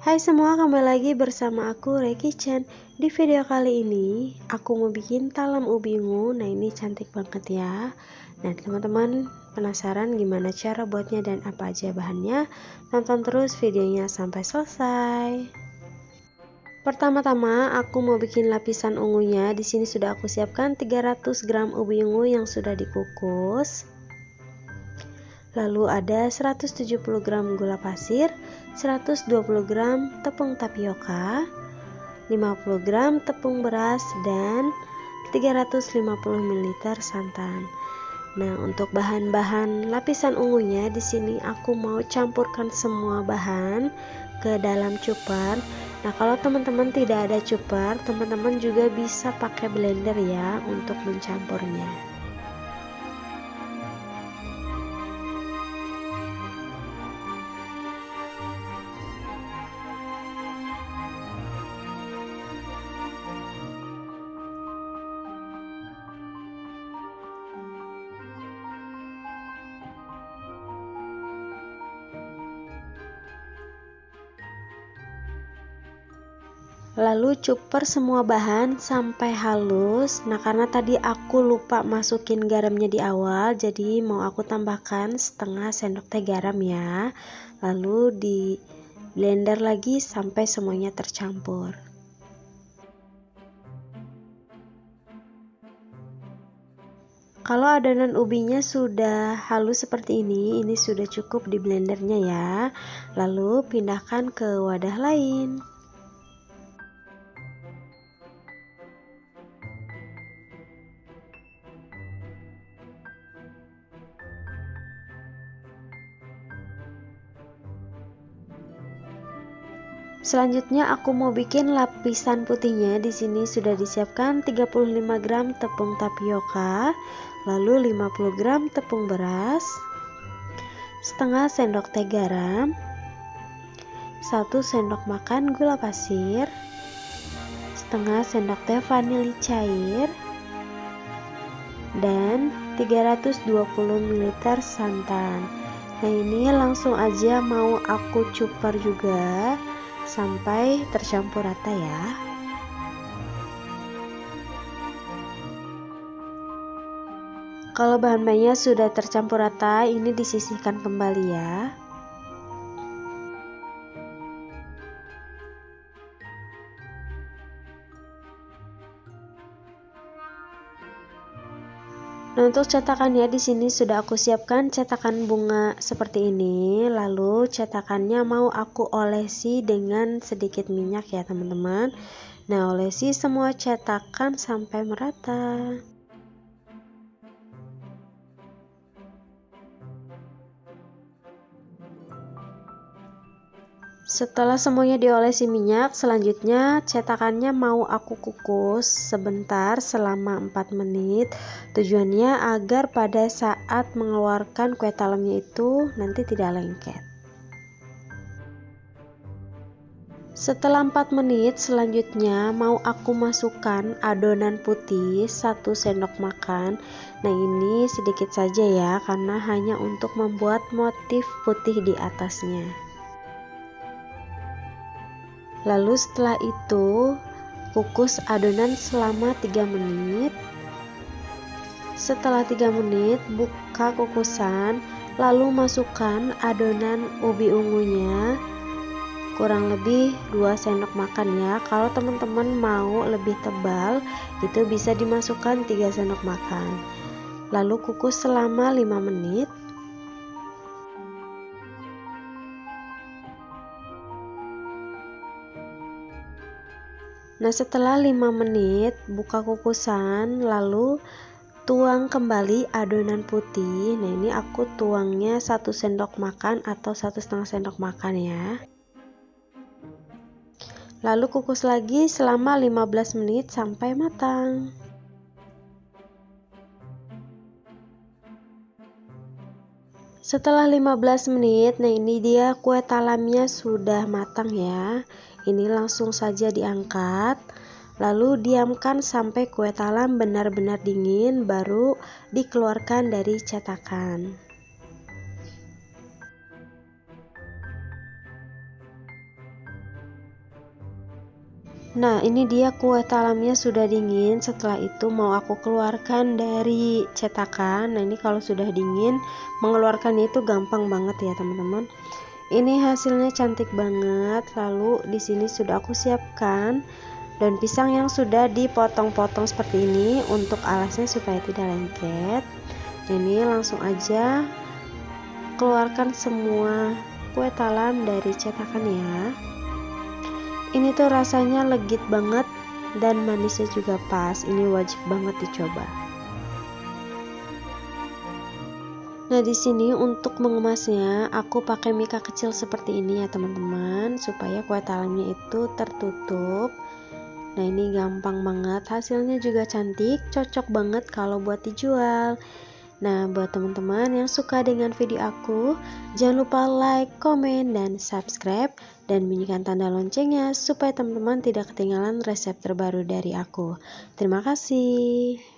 Hai semua, kembali lagi bersama aku Reiki Chan. Di video kali ini aku mau bikin talam ubi ungu. Nah, ini cantik banget ya. Nah, teman-teman penasaran gimana cara buatnya dan apa aja bahannya? Tonton terus videonya sampai selesai. Pertama-tama aku mau bikin lapisan ungunya. Di sini sudah aku siapkan 300 gram ubi ungu yang sudah dikukus. Lalu ada 170 gram gula pasir, 120 gram tepung tapioka, 50 gram tepung beras, dan 350 ml santan. Nah, untuk bahan-bahan lapisan ungunya di sini aku mau campurkan semua bahan ke dalam cupar. Nah, kalau teman-teman tidak ada cupar, teman-teman juga bisa pakai blender ya untuk mencampurnya. Lalu cuper semua bahan sampai halus. Nah, karena tadi aku lupa masukin garamnya di awal, jadi mau aku tambahkan setengah sendok teh garam ya. Lalu di blender lagi sampai semuanya tercampur. Kalau adonan ubinya sudah halus seperti ini sudah cukup di blendernya ya. Lalu pindahkan ke wadah lain. Selanjutnya aku mau bikin lapisan putihnya. Di sini sudah disiapkan 35 gram tepung tapioka, lalu 50 gram tepung beras, setengah sendok teh garam, 1 sendok makan gula pasir, setengah sendok teh vanili cair, dan 320 ml santan. Nah, ini langsung aja mau aku cupar juga sampai tercampur rata ya. Kalau bahan-bahannya sudah tercampur rata, ini disisihkan kembali ya. Nah, untuk cetakannya di sini sudah aku siapkan cetakan bunga seperti ini. Lalu cetakannya mau aku olesi dengan sedikit minyak ya, teman-teman. Nah, olesi semua cetakan sampai merata. Setelah semuanya diolesi minyak, selanjutnya cetakannya mau aku kukus sebentar selama 4 menit. Tujuannya agar pada saat mengeluarkan kue talamnya itu nanti tidak lengket. Setelah 4 menit selanjutnya mau aku masukkan adonan putih 1 sendok makan. Nah, ini sedikit saja ya, karena hanya untuk membuat motif putih di atasnya. Lalu setelah itu kukus adonan selama 3 menit. Setelah 3 menit buka kukusan, lalu masukkan adonan ubi ungunya kurang lebih 2 sendok makan ya. Kalau teman-teman mau lebih tebal itu bisa dimasukkan 3 sendok makan. Lalu kukus selama 5 menit. Nah, setelah 5 menit buka kukusan, lalu tuang kembali adonan putih. Nah, ini aku tuangnya 1 sendok makan atau 1,5 sendok makan ya. Lalu kukus lagi selama 15 menit sampai matang. Setelah 15 menit, nah ini dia kue talamnya sudah matang ya. Ini langsung saja diangkat. Lalu diamkan sampai kue talam benar-benar dingin, baru dikeluarkan dari cetakan. Nah, ini dia kue talamnya sudah dingin. Setelah itu mau aku keluarkan dari cetakan. Nah, ini kalau sudah dingin, mengeluarkannya itu gampang banget ya, teman-teman. Ini hasilnya cantik banget. Lalu di sini sudah aku siapkan daun pisang yang sudah dipotong-potong seperti ini untuk alasnya supaya tidak lengket. Ini langsung aja keluarkan semua kue talam dari cetakan ya. Ini tuh rasanya legit banget dan manisnya juga pas. Ini wajib banget dicoba. Nah, di sini untuk mengemasnya aku pakai mika kecil seperti ini ya, teman-teman, supaya kue talamnya itu tertutup. Nah, ini gampang banget, hasilnya juga cantik, cocok banget kalau buat dijual. Nah, buat teman-teman yang suka dengan video aku, jangan lupa like, komen, dan subscribe, dan bunyikan tanda loncengnya supaya teman-teman tidak ketinggalan resep terbaru dari aku. Terima kasih.